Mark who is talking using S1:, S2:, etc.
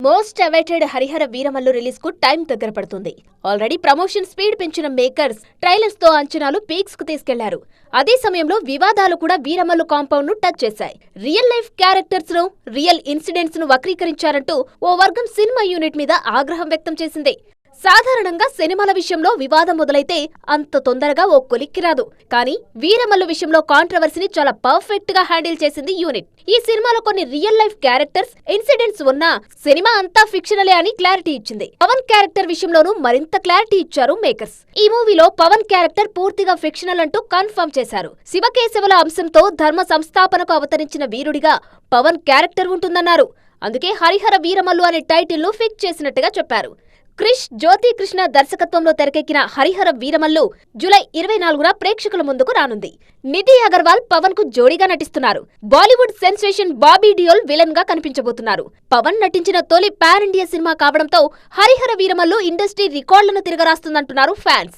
S1: Most awaited Harihara Veeramallu release కు time దగ్గర పడుతుంది. ఆల్రెడీ ప్రమోషన్ స్పీడ్ పెంచిన మేకర్స్ ట్రైలర్స్ తో అంచనాలు పీక్స్ కు తీసుకెళ్లారు. అదే సమయంలో వివాదాలు కూడా వీరమల్లు కాంపౌండ్ ను టచ్ చేశాయి. రియల్ లైఫ్ క్యారెక్టర్స్ ను, రియల్ ఇన్సిడెంట్స్ ను వక్రీకరించారంటూ ఓ వర్గం సినిమా యూనిట్ మీద ఆగ్రహం వ్యక్తం చేసింది. సాధారణంగా సినిమాల విషయంలో వివాదం మొదలైతే అంత తొందరగా ఓ కొలిక్కి రాదు. కానీ వీరమల్లు విషయంలో కాంట్రవర్సీని చాలా పర్ఫెక్ట్ గా హ్యాండిల్ చేసింది యూనిట్. ఈ సినిమాలో కొన్ని రియల్ లైఫ్ క్యారెక్టర్స్, ఇన్సిడెంట్స్ ఉన్నా సినిమా అంతా ఫిక్షనలే అని క్లారిటీ ఇచ్చింది. పవన్ క్యారెక్టర్ విషయంలోనూ మరింత క్లారిటీ ఇచ్చారు మేకర్స్. ఈ మూవీలో పవన్ క్యారెక్టర్ పూర్తిగా ఫిక్షనల్ అంటూ కన్ఫర్మ్ చేశారు. శివకేశవుల అంశంతో ధర్మ సంస్థాపనకు అవతరించిన వీరుడిగా పవన్ క్యారెక్టర్ ఉంటుందన్నారు. అందుకే హరిహర వీరమల్లు అనే టైటిల్ ను ఫిక్స్ చేసినట్టుగా చెప్పారు. క్రిష్ జ్యోతి కృష్ణ దర్శకత్వంలో తెరకెక్కిన హరిహర వీరమల్లు జూలై 24న ప్రేక్షకుల ముందుకు రానుంది. నిధి అగర్వాల్ పవన్ కు జోడీగా నటిస్తున్నారు. బాలీవుడ్ సెన్సేషన్ బాబీ డియోల్ విలన్ గా కనిపించబోతున్నారు. పవన్ నటించిన తొలి పాన్ ఇండియా సినిమా కావడంతో హరిహర వీరమల్లు ఇండస్ట్రీ రికార్డులను తిరగరాస్తుందంటున్నారు ఫ్యాన్స్.